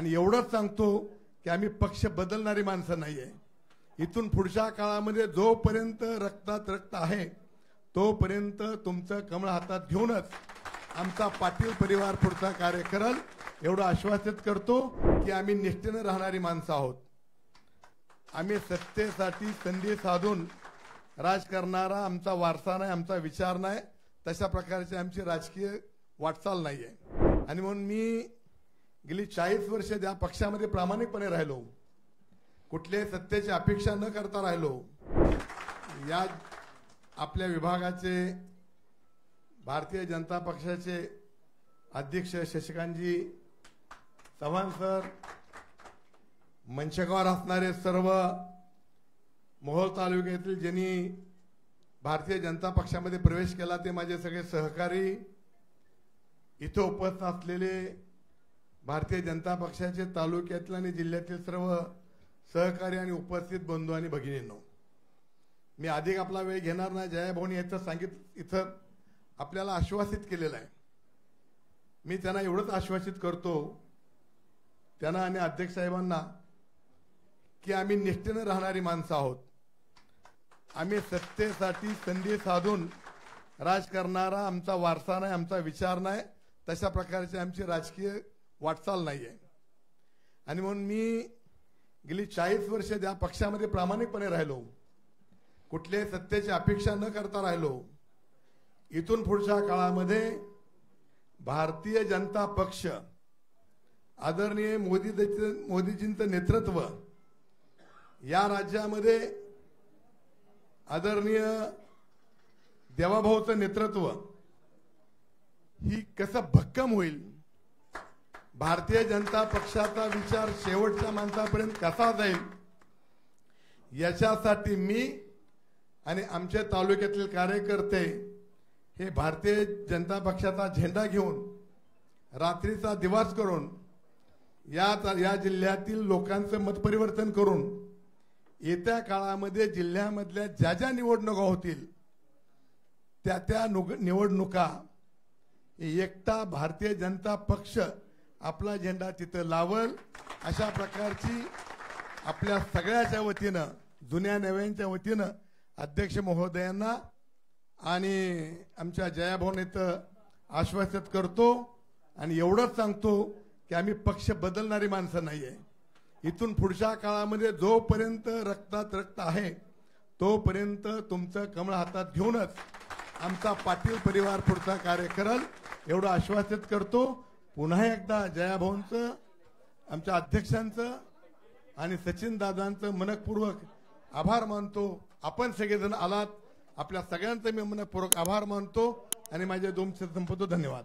आणि एवढंच सांगतो की आम्ही पक्ष बदलणारी माणसं नाहीये। इथून पुढच्या काळामध्ये जोपर्यंत रक्तात रक्त आहे तोपर्यंत तुमचं कमळ हातात घेऊनच आमचा पाटील परिवार पुढचा कार्य करेल एवढं आश्वासित करतो की आम्ही निष्ठेने राहणारी माणसं आहोत। आम्ही सत्तेसाठी संधी साधून राज करणारा आमचा वारसा नाही, आमचा विचार नाही, तशा प्रकारची आमची राजकीय वाटचाल नाहीये। आणि म्हणून मी गेली 40 वर्ष त्या पक्षामध्ये प्रामाणिकपणे राहिलो, कुठल्याही सत्तेची अपेक्षा न करता राहिलो। या आपल्या विभागाचे भारतीय जनता पक्षाचे अध्यक्ष शशिकांतजी चव्हाण सर, मंचकावर असणारे सर्व मोहोळ तालुक्यातील ज्यांनी भारतीय जनता पक्षामध्ये प्रवेश केला ते माझे सगळे सहकारी, इथे उपस्थित असलेले भारतीय जनता पक्षाचे तालुक्यातील आणि जिल्ह्यातील सर्व सहकारी आणि उपस्थित बंधू आणि भगिनींनो, मी अधिक आपला वेळ घेणार नाही। जयाभाऊनी याचं सांगितलं, इथं आपल्याला आश्वासित केलेलं आहे। मी त्यांना एवढंच आश्वासित करतो, त्यांना आणि अध्यक्ष साहेबांना, की आम्ही निष्ठेने राहणारी माणसं आहोत। आम्ही सत्तेसाठी संधी साधून राज करणारा आमचा वारसा नाही, आमचा विचार नाही, तशा प्रकारची आमची राजकीय वाटचाल नाहीये। आणि म्हणून मी गेली 40 वर्ष त्या पक्षामध्ये प्रामाणिकपणे राहिलो, कुठल्याही सत्तेची अपेक्षा न करता राहिलो। इथून पुढच्या काळामध्ये भारतीय जनता पक्ष आदरणीय मोदीजींचं नेतृत्व या राज्यामध्ये, आदरणीय देवाभाऊचं नेतृत्व ही कसं भक्कम होईल, भारतीय जनता पक्षाचा विचार शेवटच्या माणसापर्यंत कसा जाईल, याच्यासाठी मी आणि आमच्या तालुक्यातील कार्यकर्ते हे भारतीय जनता पक्षाचा झेंडा घेऊन रात्रीचा दिवस करून या जिल्ह्यातील लोकांचं मतपरिवर्तन करून येत्या काळामध्ये जिल्ह्यामधल्या ज्या ज्या निवडणुका होतील त्या निवडणुका एकटा भारतीय जनता पक्ष आपला झेंडा तिथं लावल, अशा प्रकारची आपल्या सगळ्याच्या वतीनं, जुन्या नव्यांच्या वतीनं अध्यक्ष महोदयांना आणि आमच्या जयाभाऊने तर आश्वासित करतो। आणि एवढंच सांगतो की आम्ही पक्ष बदलणारी माणसं नाहीये। इथून पुढच्या काळामध्ये जोपर्यंत रक्तात रक्त आहे तोपर्यंत तुमचं कमळ हातात घेऊनच आमचा पाटील परिवार पुढचा कार्य करेल एवढं आश्वासित करतो। पुन्हा एकदा जयाभाऊंचं, आमच्या अध्यक्षांचं आणि सचिन दादांचं मनपूर्वक आभार मानतो। आपण सगळेजण आलात, आपल्या सगळ्यांचं मी मनपूर्वक आभार मानतो आणि माझे 2 शब्द संपवतो। धन्यवाद।